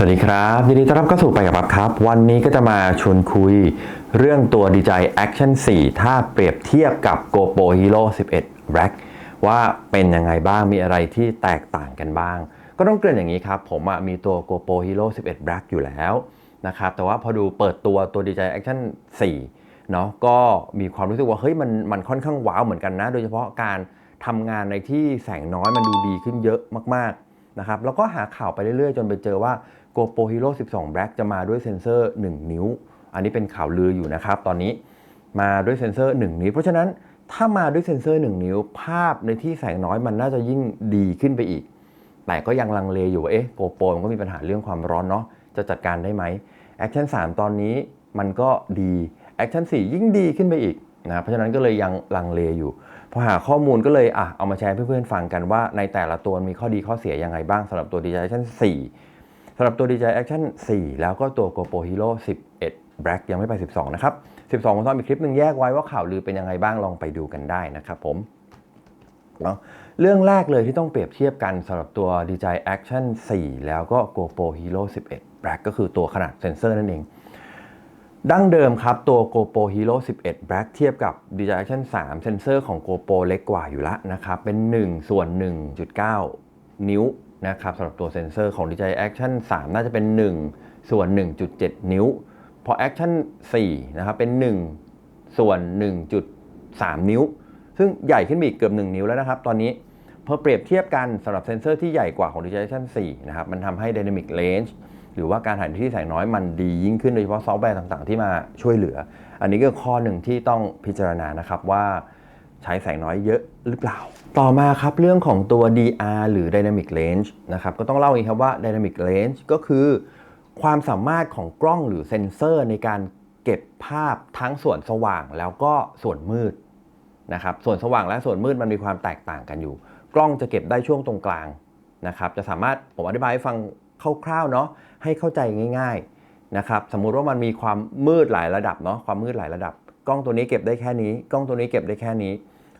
สวัสดีครับยินดีต้อนรับเข้าสู่ไปกับปั๊บครับวันนี้ก็จะมาชวนคุยเรื่องตัว DJI Action 4 ถ้าเปรียบเทียบกับ GoPro Hero 11 Black ว่าเป็นยังไงบ้างมีอะไรที่แตกต่างกันบ้างก็ต้องเกริ่นอย่างนี้ครับผมมีตัว GoPro Hero 11 Black อยู่แล้วนะครับแต่ว่าพอดูเปิดตัว DJI Action 4 เนาะก็มีความรู้สึกว่าเฮ้ยมันค่อนข้างว้าวเหมือนกันนะโดยเฉพาะการทำงานในที่แสงน้อยมันดูดีขึ้นเยอะมากๆนะครับแล้วก็หาข่าวไปเรื่อยๆจนไปเจอว่าGoPro Hero 12 Black จะมาด้วยเซ็นเซอร์ 1 นิ้วอันนี้เป็นข่าวลืออยู่นะครับตอนนี้มาด้วยเซ็นเซอร์ 1 นิ้วเพราะฉะนั้นถ้ามาด้วยเซ็นเซอร์ 1 นิ้วภาพในที่แสงน้อยมันน่าจะยิ่งดีขึ้นไปอีกแต่ก็ยังลังเลอยู่ว่าGoPro มันก็มีปัญหาเรื่องความร้อนเนาะจะจัดการได้ไหม Action 3 ตอนนี้มันก็ดี Action 4 ยิ่งดีขึ้นไปอีกนะเพราะฉะนั้นก็เลยยังลังเลอยู่พอหาข้อมูลก็เลยเอามาแชร์ให้เพื่อนๆฟังกันว่าในแต่ละตัวมีข้อดีข้อเสียยังไงบ้างสำหรับตัว DJI Action 4สำหรับตัว DJI Action 4 แล้วก็ตัว GoPro Hero 11 Black ยังไม่ไป 12 นะครับ 12 ผมทำอีกคลิปหนึ่งแยกไว้ว่าข่าวลือเป็นยังไงบ้างลองไปดูกันได้นะครับผมเนาะเรื่องแรกเลยที่ต้องเปรียบเทียบกันสำหรับตัว DJI Action 4 แล้วก็ GoPro Hero 11 Black ก็คือตัวขนาดเซ็นเซอร์นั่นเองดั้งเดิมครับตัว GoPro Hero 11 Black เทียบกับ DJI Action 3 เซ็นเซอร์ของ GoPro เล็กกว่าอยู่แล้วนะครับเป็น1/1.9 นิ้วนะครับสำหรับตัวเซ็นเซอร์ของ DJI Action 3 น่าจะเป็น1/1.7 นิ้วพอ Action 4 นะครับเป็น1/1.3 นิ้วซึ่งใหญ่ขึ้นไปอีกเกือบ1 นิ้วแล้วนะครับตอนนี้พอเปรียบเทียบกันสำหรับเซ็นเซอร์ที่ใหญ่กว่าของ DJI Action 4 นะครับมันทำให้ Dynamic Range หรือว่าการถ่ายที่แสงน้อยมันดียิ่งขึ้นโดยเฉพาะซอฟต์แวร์ต่างๆที่มาช่วยเหลืออันนี้ก็ข้อหนึ่งที่ต้องพิจารณานะครับว่าใช้แสงน้อยเยอะหรือเปล่าต่อมาครับเรื่องของตัว DR หรือ Dynamic Range นะครับก็ต้องเล่าอีกครับว่า Dynamic Range ก็คือความสามารถของกล้องหรือเซ็นเซอร์ในการเก็บภาพทั้งส่วนสว่างแล้วก็ส่วนมืดนะครับส่วนสว่างและส่วนมืดมันมีความแตกต่างกันอยู่กล้องจะเก็บได้ช่วงตรงกลางนะครับจะสามารถผมอธิบายให้ฟังคร่าวๆเนาะให้เข้าใจง่ายๆนะครับสมมุติว่ามันมีความมืดหลายระดับเนาะความมืดหลายระดับกล้องตัวนี้เก็บได้แค่นี้กล้องตัวนี้เก็บได้แค่นี้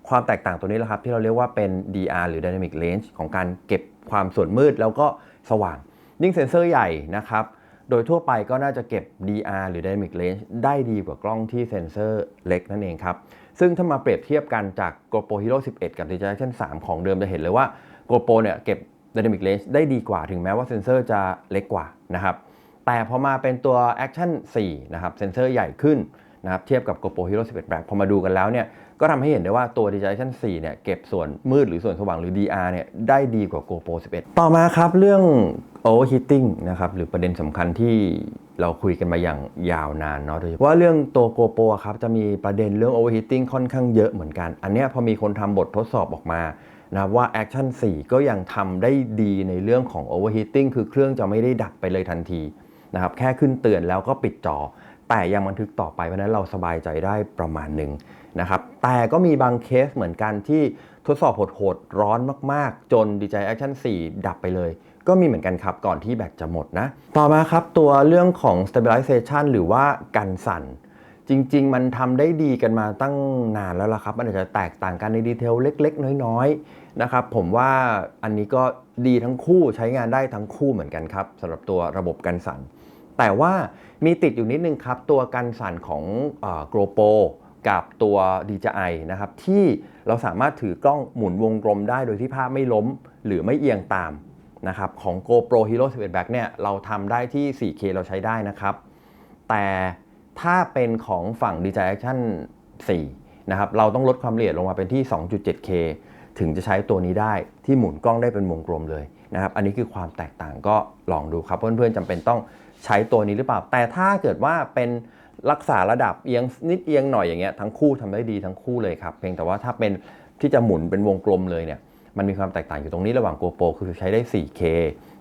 ความแตกต่างตัวนี้แหละครับที่เราเรียกว่าเป็น DR หรือ Dynamic Range ของการเก็บความส่วนมืดแล้วก็สว่างยิ่งเซ็นเซอร์ใหญ่นะครับโดยทั่วไปก็น่าจะเก็บ DR หรือ Dynamic Range ได้ดีกว่ากล้องที่เซ็นเซอร์เล็กนั่นเองครับซึ่งถ้ามาเปรียบเทียบกันจาก GoPro Hero 11 กับ DJI Action 3 ของเดิมจะเห็นเลยว่า GoPro เนี่ยเก็บ Dynamic Range ได้ดีกว่าถึงแม้ว่าเซ็นเซอร์จะเล็กกว่านะครับแต่พอมาเป็นตัว Action 4 นะครับเซ็นเซอร์ใหญ่ขึ้นนะครับเทียบกับ GoPro Hero 11 Black พอมาดูกันแล้วเนี่ยก็ทำให้เห็นได้ว่าตัว DJI Action 4 เนี่ยเก็บส่วนมืดหรือส่วนสว่างหรือ DR เนี่ยได้ดีกว่า GoPro 11 ต่อมาครับเรื่อง Overheating นะครับหรือประเด็นสำคัญที่เราคุยกันมาอย่างยาวนานเนาะโดยเฉพาะเรื่องตัว GoPro ครับจะมีประเด็นเรื่อง Overheating ค่อนข้างเยอะเหมือนกันอันนี้พอมีคนทำบททดสอบออกมานะว่า Action 4 ก็ยังทำได้ดีในเรื่องของ Overheating คือเครื่องจะไม่ได้ดับไปเลยทันทีนะครับแค่ขึ้นเตือนแล้วก็ปิดจอแต่ยังบันทึกต่อไปเพราะนั้นเราสบายใจได้ประมาณหนึ่งนะครับแต่ก็มีบางเคสเหมือนกันที่ทดสอบโหดๆร้อนมากๆจน DJI Action 4 ดับไปเลยก็มีเหมือนกันครับก่อนที่แบตจะหมดนะต่อมาครับตัวเรื่องของ Stabilization หรือว่ากันสั่นจริงๆมันทำได้ดีกันมาตั้งนานแล้วล่ะครับมันอาจจะแตกต่างกันในดีเทลเล็กๆน้อยๆนะครับผมว่าอันนี้ก็ดีทั้งคู่ใช้งานได้ทั้งคู่เหมือนกันครับสำหรับตัวระบบกันสั่นแต่ว่ามีติดอยู่นิดนึงครับตัวกันสั่นของGoPro กับตัว DJI นะครับที่เราสามารถถือกล้องหมุนวงกลมได้โดยที่ภาพไม่ล้มหรือไม่เอียงตามนะครับของ GoPro Hero 11 Black เนี่ยเราทำได้ที่ 4K เราใช้ได้นะครับแต่ถ้าเป็นของฝั่ง DJI Action 4 นะครับเราต้องลดความละเอียดลงมาเป็นที่ 2.7K ถึงจะใช้ตัวนี้ได้ที่หมุนกล้องได้เป็นวงกลมเลยนะครับอันนี้คือความแตกต่างก็ลองดูครับเพื่อนๆจำเป็นต้องใช้ตัวนี้หรือเปล่าแต่ถ้าเกิดว่าเป็นรักษาระดับเอียงนิดเอียงหน่อยอย่างเงี้ยทั้งคู่ทำได้ดีทั้งคู่เลยครับเพียงแต่ว่าถ้าเป็นที่จะหมุนเป็นวงกลมเลยเนี่ยมันมีความแตกต่างอยู่ตรงนี้ระหว่าง GoPro คือใช้ได้ 4K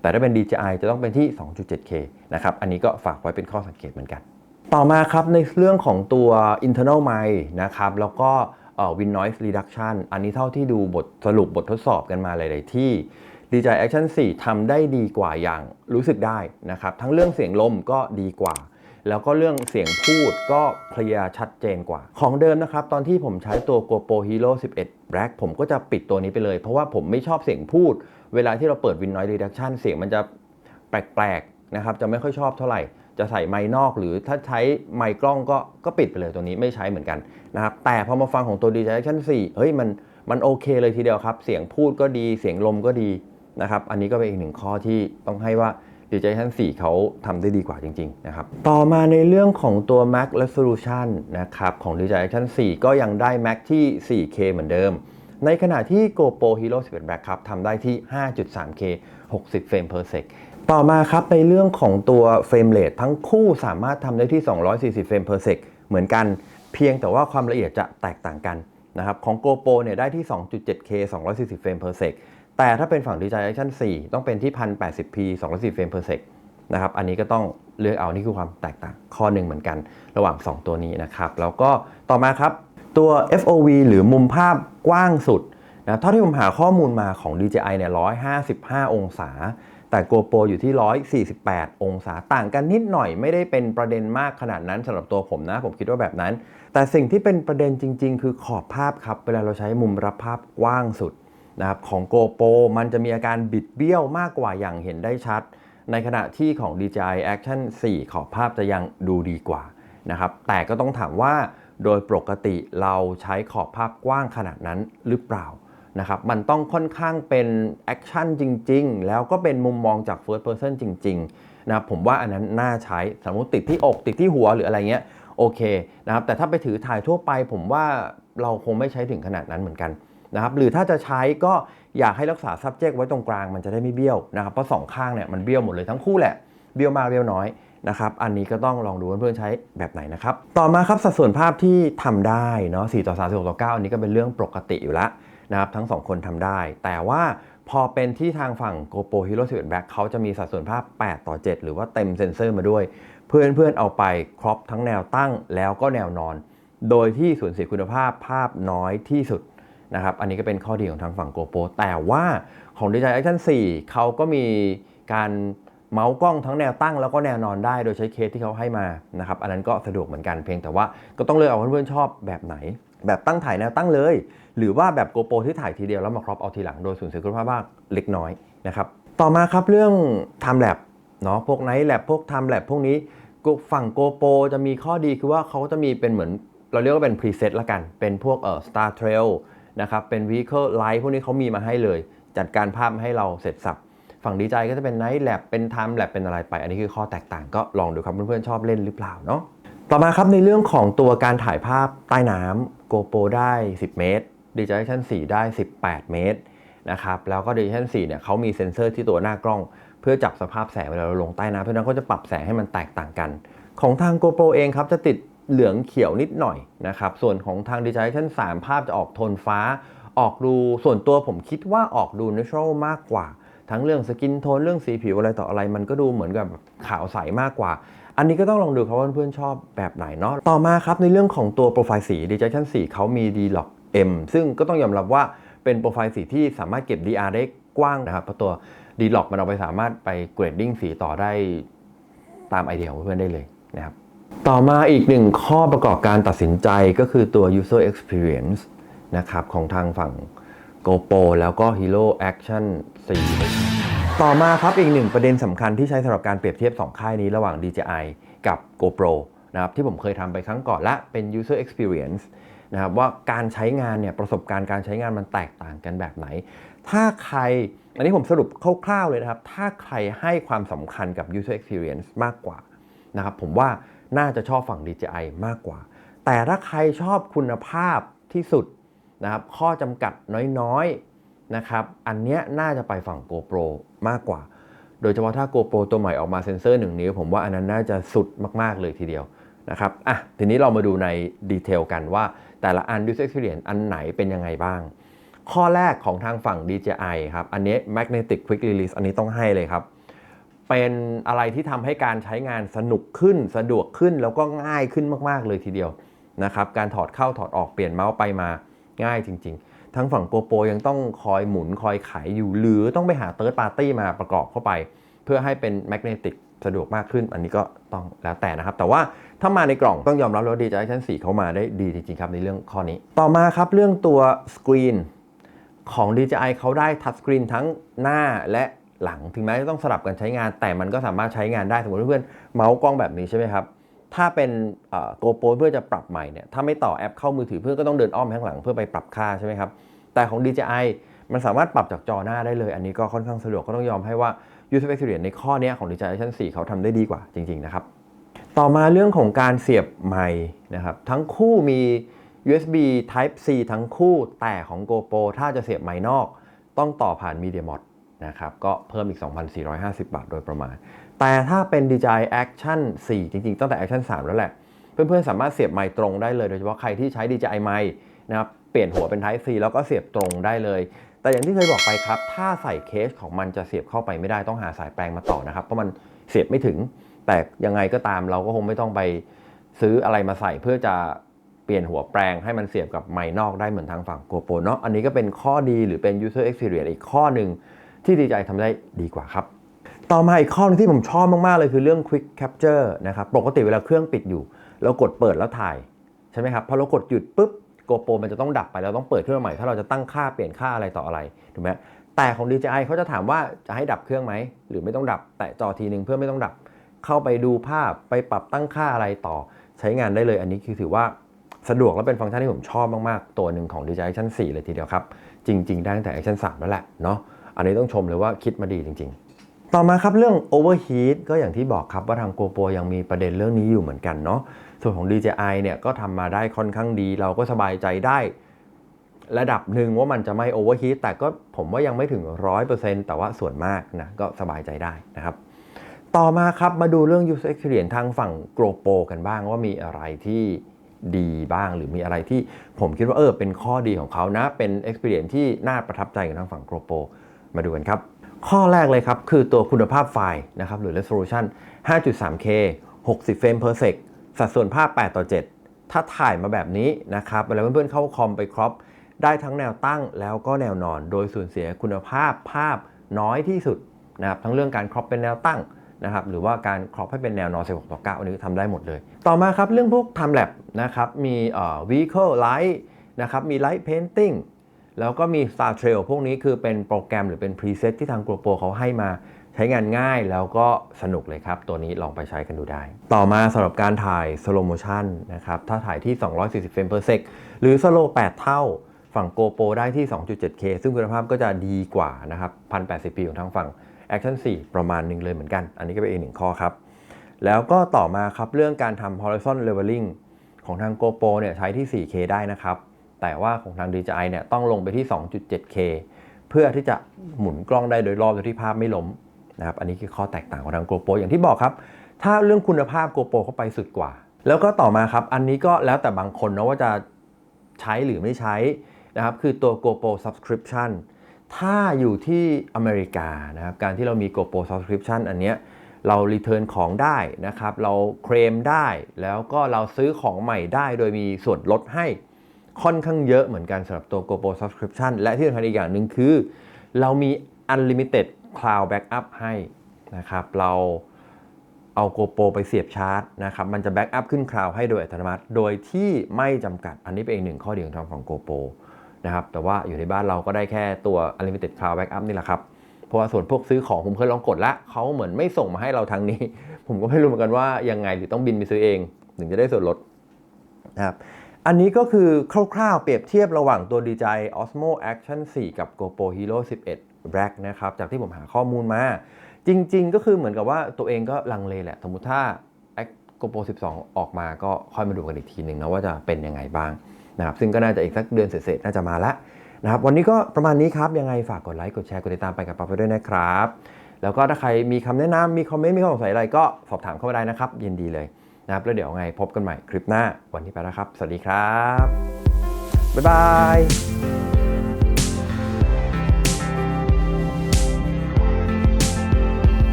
แต่ถ้าเป็น DJI จะต้องเป็นที่ 2.7K นะครับอันนี้ก็ฝากไว้เป็นข้อสังเกตเหมือนกันต่อมาครับในเรื่องของตัว internal mic นะครับแล้วก็Wind Noise Reduction อันนี้เท่าที่ดูบทสรุปบททดสอบกันมาหลายๆที่ DJI Action 4 ทำได้ดีกว่าอย่างรู้สึกได้นะครับทั้งเรื่องเสียงลมก็ดีกว่าแล้วก็เรื่องเสียงพูดก็เคลียร์ชัดเจนกว่าของเดิมนะครับตอนที่ผมใช้ตัว GoPro Hero 11 Black ผมก็จะปิดตัวนี้ไปเลยเพราะว่าผมไม่ชอบเสียงพูดเวลาที่เราเปิด Wind Noise Reduction เสียงมันจะแปลก นะครับจะไม่ค่อยชอบเท่าไหร่จะใส่ไมค์นอกหรือถ้าใช้ไมค์กล้องก็ปิดไปเลยตัวนี้ไม่ใช้เหมือนกันนะครับแต่พอมาฟังของตัว DJI Action 4เฮ้ยมันโอเคเลยทีเดียวครับเสียงพูดก็ดีเสียงลมก็ดีนะครับอันนี้ก็เป็นอีกหนึ่งข้อที่ต้องให้ว่า DJI Action 4เขาทำได้ดีกว่าจริงๆนะครับต่อมาในเรื่องของตัว Max Resolution นะครับของ DJI Action 4ก็ยังได้ Max ที่ 4K เหมือนเดิมในขณะที่ GoPro Hero 11 Black ครับทำได้ที่ 5.3K 60 เฟรม per sec ต่อมาครับในเรื่องของตัวเฟรมเรททั้งคู่สามารถทำได้ที่240เฟรม per sec เหมือนกันเพียงแต่ว่าความละเอียดจะแตกต่างกันนะครับของ GoPro เนี่ยได้ที่ 2.7K 240เฟรม per sec แต่ถ้าเป็นฝั่ง DJI Action 4 ต้องเป็นที่ 1080p 240เฟรม per sec นะครับอันนี้ก็ต้องเลือกเอานี่คือความแตกต่างข้อหนึ่งเหมือนกันระหว่าง2ตัวนี้นะครับแล้วก็ต่อมาครับตัว FOV หรือมุมภาพกว้างสุดนะเท่าที่ผมหาข้อมูลมาของ DJI เนี่ย155องศาแต่ GoPro อยู่ที่148องศาต่างกันนิดหน่อยไม่ได้เป็นประเด็นมากขนาดนั้นสำหรับตัวผมนะผมคิดว่าแบบนั้นแต่สิ่งที่เป็นประเด็นจริงๆคือขอบภาพครับเวลาเราใช้มุมรับภาพกว้างสุดนะครับของ GoPro มันจะมีอาการบิดเบี้ยวมากกว่าอย่างเห็นได้ชัดในขณะที่ของ DJI Action 4 ขอบภาพจะยังดูดีกว่านะครับแต่ก็ต้องถามว่าโดยปกติเราใช้ขอบภาพกว้างขนาดนั้นหรือเปล่านะครับมันต้องค่อนข้างเป็นแอคชั่นจริงๆแล้วก็เป็นมุมมองจาก First Person จริงๆนะครับผมว่าอันนั้นน่าใช้สมมติติดที่อกติดที่หัวหรืออะไรเงี้ยโอเคนะครับแต่ถ้าไปถือถ่ายทั่วไปผมว่าเราคงไม่ใช้ถึงขนาดนั้นเหมือนกันนะครับหรือถ้าจะใช้ก็อยากให้รักษา subject ไว้ตรงกลางมันจะได้ไม่เบี้ยวนะครับเพราะสองข้างเนี่ยมันเบี้ยวหมดเลยทั้งคู่แหละเบี้ยวมากเบี้ยวน้อยนะครับอันนี้ก็ต้องลองดูเพื่อนๆใช้แบบไหนนะครับต่อมาครับสัดส่วนภาพที่ทำได้เนาะ4:3 16:9อันนี้ก็เป็นเรื่องปกติอยู่แล้วนะครับทั้ง2คนทำได้แต่ว่าพอเป็นที่ทางฝั่ง GoPro Hero 11 Black เขาจะมีสัดส่วนภาพ8:7หรือว่าเต็มเซนเซอร์มาด้วยเพื่อนๆเอาไปครอปทั้งแนวตั้งแล้วก็แนวนอนโดยที่สูญเสียคุณภาพภาพน้อยที่สุดนะครับอันนี้ก็เป็นข้อดีของทางฝั่ง GoPro แต่ว่าของ DJI Action 4 เขาก็มีการเมาส์กล้องทั้งแนวตั้งแล้วก็แนวนอนได้โดยใช้เคสที่เขาให้มานะครับอันนั้นก็สะดวกเหมือนกันเพียงแต่ว่าก็ต้องเลือกเอาเพื่อนๆชอบแบบไหนแบบตั้งถ่ายแนวตั้งเลยหรือว่าแบบ GoPro ที่ถ่ายทีเดียวแล้วมาครอปเอาทีหลังโดยสูญเสียคุณภาพบ้างเล็กน้อยนะครับต่อมาครับเรื่อง Time Lapse เนาะพวก Night Lapse พวก Time Lapse พวกนี้ฝั่ง GoPro จะมีข้อดีคือว่าเขาจะมีเป็นเหมือนเราเรียกว่าเป็น preset ละกันเป็นพวกStar Trail นะครับเป็น Vehicle Light พวกนี้เขามีมาให้เลยจัดการภาพให้เราเสร็จสับฝั่ง DJI ก็จะเป็น Night Lab เป็น Time Lab เป็นอะไรไปอันนี้คือข้อแตกต่างก็ลองดูครับเพื่อนๆชอบเล่นหรือเปล่าเนาะต่อมาครับในเรื่องของตัวการถ่ายภาพใต้น้ำ GoPro ได้10 เมตร DJI Action 4 ได้18 เมตรนะครับแล้วก็ DJI Action 4 เนี่ยเขามีเซ็นเซอร์ที่ตัวหน้ากล้องเพื่อจับสภาพแสงเวลาเราลงใต้น้ำเพราะฉะนั้นเขาจะปรับแสงให้มันแตกต่างกันของทาง GoPro เองครับจะติดเหลืองเขียวนิดหน่อยนะครับส่วนของทาง DJI Action 3 ภาพจะออกโทนฟ้าออกดูส่วนตัวผมคิดว่าออกดู natural มากกว่าทั้งเรื่องสกินโทนเรื่องสีผิวอะไรต่ออะไรมันก็ดูเหมือนกับขาวใสมากกว่าอันนี้ก็ต้องลองดูครับว่าเพื่อนๆชอบแบบไหนเนาะต่อมาครับในเรื่องของตัวโปรไฟล์สี DJI Action 4 เขามี D-Log M ซึ่งก็ต้องยอมรับว่าเป็นโปรไฟล์สีที่สามารถเก็บ DR ได้กว้างนะครับเพราะตัว D-Log มันเอาไปสามารถไปเกรดดิ้งสีต่อได้ตามไอเดียของเพื่อนๆได้เลยนะครับต่อมาอีกหนึ่งข้อประกอบการตัดสินใจก็คือตัว user experience นะครับของทางฝั่ง GoPro แล้วก็ Hero Action 4 ต่อมาครับอีกหนึ่งประเด็นสำคัญที่ใช้สำหรับการเปรียบเทียบ2ค่ายนี้ระหว่าง DJI กับ GoPro นะครับที่ผมเคยทำไปครั้งก่อนละเป็น user experience นะครับว่าการใช้งานเนี่ยประสบการณ์การใช้งานมันแตกต่างกันแบบไหนถ้าใครอันนี้ผมสรุปคร่าวๆเลยนะครับถ้าใครให้ความสำคัญกับ user experience มากกว่านะครับผมว่าน่าจะชอบฝั่ง DJI มากกว่าแต่ถ้าใครชอบคุณภาพที่สุดนะครับข้อจำกัดน้อยๆนะครับอันเนี้ยน่าจะไปฝั่ง GoPro มากกว่าโดยเฉพาะถ้า GoPro ตัวใหม่ออกมาเซ็นเซอร์1 นิ้วผมว่าอันนั้นน่าจะสุดมากๆเลยทีเดียวนะครับทีนี้เรามาดูในดีเทลกันว่าแต่ละอัน user experience อันไหนเป็นยังไงบ้างข้อแรกของทางฝั่ง DJI ครับอันนี้ Magnetic Quick Release อันนี้ต้องให้เลยครับเป็นอะไรที่ทำให้การใช้งานสนุกขึ้นสะดวกขึ้นแล้วก็ง่ายขึ้นมากๆเลยทีเดียวนะครับการถอดเข้าถอดออกเปลี่ยนเมาส์ไปมาง่ายจริงๆทั้งฝั่ง GoPro ยังต้องคอยหมุนคอยไขอยู่หรือต้องไปหา Third Party มาประกอบเข้าไปเพื่อให้เป็น Magnetic สะดวกมากขึ้นอันนี้ก็ต้องแล้วแต่นะครับแต่ว่าถ้ามาในกล่องต้องยอมรับว่า DJI Action 4 เขามาได้ดีจริงๆครับในเรื่องข้อนี้ต่อมาครับเรื่องตัวสกรีนของ DJI เขาได้ทัชสกรีนทั้งหน้าและ หลังถึงแม้จะต้องสลับกันใช้งานแต่มันก็สามารถใช้งานได้สมมติเพื่อนๆเมาส์กล้องแบบนี้ใช่ไหมครับถ้าเป็นGoPro เพื่อจะปรับใหม่เนี่ยถ้าไม่ต่อแอปเข้ามือถือเพื่อนก็ต้องเดินอ้อมข้างหลังเพื่อไปปรับค่าใช่ไหมครับแต่ของ DJI มันสามารถปรับจากจอหน้าได้เลยอันนี้ก็ค่อนข้างสะดวกก็ต้องยอมให้ว่า User Experience ในข้อนี้ของ DJI Action 4เขาทำได้ดีกว่าจริงๆนะครับต่อมาเรื่องของการเสียบไมค์นะครับทั้งคู่มี USB Type C ทั้งคู่แต่ของ GoPro ถ้าจะเสียบไมค์นอกต้องต่อผ่าน Media Mod นะครับก็เพิ่มอีก 2,450 บาทโดยประมาณแต่ถ้าเป็น DJI Action 4 จริงๆตั้งแต่ Action 3 แล้วแหละเพื่อนๆสามารถเสียบไมค์ตรงได้เลยโดยเฉพาะใครที่ใช้ DJI ไมค์นะครับเปลี่ยนหัวเป็น Type C แล้วก็เสียบตรงได้เลยแต่อย่างที่เคยบอกไปครับถ้าใส่เคสของมันจะเสียบเข้าไปไม่ได้ต้องหาสายแปลงมาต่อนะครับเพราะมันเสียบไม่ถึงแต่ยังไงก็ตามเราก็คงไม่ต้องไปซื้ออะไรมาใส่เพื่อจะเปลี่ยนหัวแปลงให้มันเสียบกับไมค์นอกได้เหมือนทางฝั่ง GoPro เนาะอันนี้ก็เป็นข้อดีหรือเป็น User Experience อีกข้อหนึ่งที่ DJI ทำได้ดีกว่าครับต่อมาอีกข้อนึงที่ผมชอบมากๆเลยคือเรื่อง Quick Capture นะครับปกติเวลาเครื่องปิดอยู่เรากดเปิดแล้วถ่ายใช่ไหมครับพอเรากดหยุดปุ๊บ GoPro มันจะต้องดับไปเราต้องเปิดเครื่องใหม่ถ้าเราจะตั้งค่าเปลี่ยนค่าอะไรต่ออะไรถูกไหมแต่ของ DJI เขาจะถามว่าจะให้ดับเครื่องไหมหรือไม่ต้องดับแตะจอทีนึงเพื่อไม่ต้องดับเข้าไปดูภาพไปปรับตั้งค่าอะไรต่อใช้งานได้เลยอันนี้คือถือว่าสะดวกและเป็นฟังก์ชันที่ผมชอบมากๆตัวหนึ่งของ DJI Action 4 เลยทีเดียวครับจริงๆได้ตั้งแต่ Action 3 แล้วแหละเนาะอันนี้ต้องชมเลยว่าคิดมาดีจริงๆต่อมาครับเรื่อง Overheat ก็อย่างที่บอกครับว่าทาง GoPro ยังมีประเด็นเรื่องนี้อยู่เหมือนกันเนาะส่วนของ DJI เนี่ยก็ทำมาได้ค่อนข้างดีเราก็สบายใจได้ระดับหนึ่งว่ามันจะไม่ Overheat แต่ก็ผมว่ายังไม่ถึง 100% แต่ว่าส่วนมากนะก็สบายใจได้นะครับต่อมาครับมาดูเรื่อง User Experience ทางฝั่ง GoPro กันบ้างว่ามีอะไรที่ดีบ้างหรือมีอะไรที่ผมคิดว่าเป็นข้อดีของเขานะเป็น Experience ที่น่าประทับใจของทางฝั่ง GoPro มาดูกันครับข้อแรกเลยครับคือตัวคุณภาพไฟล์นะครับหรือ Resolution 5.3K 60 เฟรม per sec สัดส่วนภาพ 8:7 ถ้าถ่ายมาแบบนี้นะครับเวลาเพื่อนๆเข้าคอมไปครอปได้ทั้งแนวตั้งแล้วก็แนวนอนโดยสูญเสียคุณภาพภาพน้อยที่สุดนะครับทั้งเรื่องการครอปเป็นแนวตั้งนะครับหรือว่าการครอปให้เป็นแนวนอน 16:9 อันนี้ทำได้หมดเลยต่อมาครับเรื่องพวก Time Lapse นะครับมีVehicle Light นะครับมี Light Painting แล้วก็มี Star Trail พวกนี้คือเป็นโปรแกรมหรือเป็น preset ที่ทาง GoPro เขาให้มาใช้งานง่ายแล้วก็สนุกเลยครับตัวนี้ลองไปใช้กันดูได้ต่อมาสำหรับการถ่าย Slow Motion นะครับถ้าถ่ายที่ 240 เฟรม per sec หรือ Slow 8 เท่าฝั่ง GoPro ได้ที่ 2.7K ซึ่งคุณภาพก็จะดีกว่านะครับ 1080p ของทางฝั่ง Action 4 ประมาณหนึ่งเลยเหมือนกันอันนี้ก็เป็นอีกหนึ่งข้อครับแล้วก็ต่อมาครับเรื่องการทำ Horizon Leveling ของทาง GoPro เนี่ยใช้ที่ 4K ได้นะครับแต่ว่าของทาง DJI เนี่ยต้องลงไปที่ 2.7K เพื่อที่จะหมุนกล้องได้โดยรอบโดยที่ภาพไม่ล้มนะครับอันนี้คือข้อแตกต่างของทาง GoPro อย่างที่บอกครับถ้าเรื่องคุณภาพ GoPro เข้าไปสุดกว่าแล้วก็ต่อมาครับอันนี้ก็แล้วแต่บางคนนะว่าจะใช้หรือไม่ใช้นะครับคือตัว GoPro Subscription ถ้าอยู่ที่อเมริกานะครับการที่เรามี GoPro Subscription อันเนี้ยเรารีเทิร์นของได้นะครับเราเคลมได้แล้วก็เราซื้อของใหม่ได้โดยมีส่วนลดให้ค่อนข้างเยอะเหมือนกันสำหรับตัว GoPro Subscription และที่สำคัญอีกอย่างหนึ่งคือเรามี Unlimited Cloud Backup ให้นะครับเราเอา GoPro ไปเสียบชาร์จนะครับมันจะแบ็กอัพขึ้นคลาวด์ให้โดยอัตโนมัติโดยที่ไม่จำกัดอันนี้เป็นอีกหนึ่งข้อดีของทางฝั่ง GoPro นะครับแต่ว่าอยู่ในบ้านเราก็ได้แค่ตัว Unlimited Cloud Backup นี่แหละครับเพราะว่าส่วนพวกซื้อของผมเคยลองกดแล้วเขาเหมือนไม่ส่งมาให้เราทางนี้ ผมก็ไม่รู้เหมือนกันว่ายังไงหรือต้องบินไปซื้อเองถึงจะได้ส่วนลดนะครับอันนี้ก็คือคร่าวๆเปรียบเทียบระหว่างตัว DJI Osmo Action 4 กับ GoPro Hero 11 Black นะครับจากที่ผมหาข้อมูลมาจริงๆก็คือเหมือนกับว่าตัวเองก็ลังเลแหละสมมุติถ้า GoPro 12 ออกมาก็ค่อยมาดูกันอีกทีหนึ่งนะว่าจะเป็นยังไงบ้างนะครับซึ่งก็น่าจะอีกสักเดือนเศษๆน่าจะมาแล้วนะครับวันนี้ก็ประมาณนี้ครับยังไงฝากกดไลค์กดแชร์กดติดตามไปกับป๊าไปด้วยนะครับแล้วก็ถ้าใครมีคำแนะนำมีคอมเมนต์มีข้อสงสัยอะไรก็สอบถามเข้ามาได้นะครับยินดีเลยนะครับแล้วเดี๋ยวไงพบกันใหม่คลิปหน้าวันนี้ไปแล้วครับสวัสดีครับบ๊ายบาย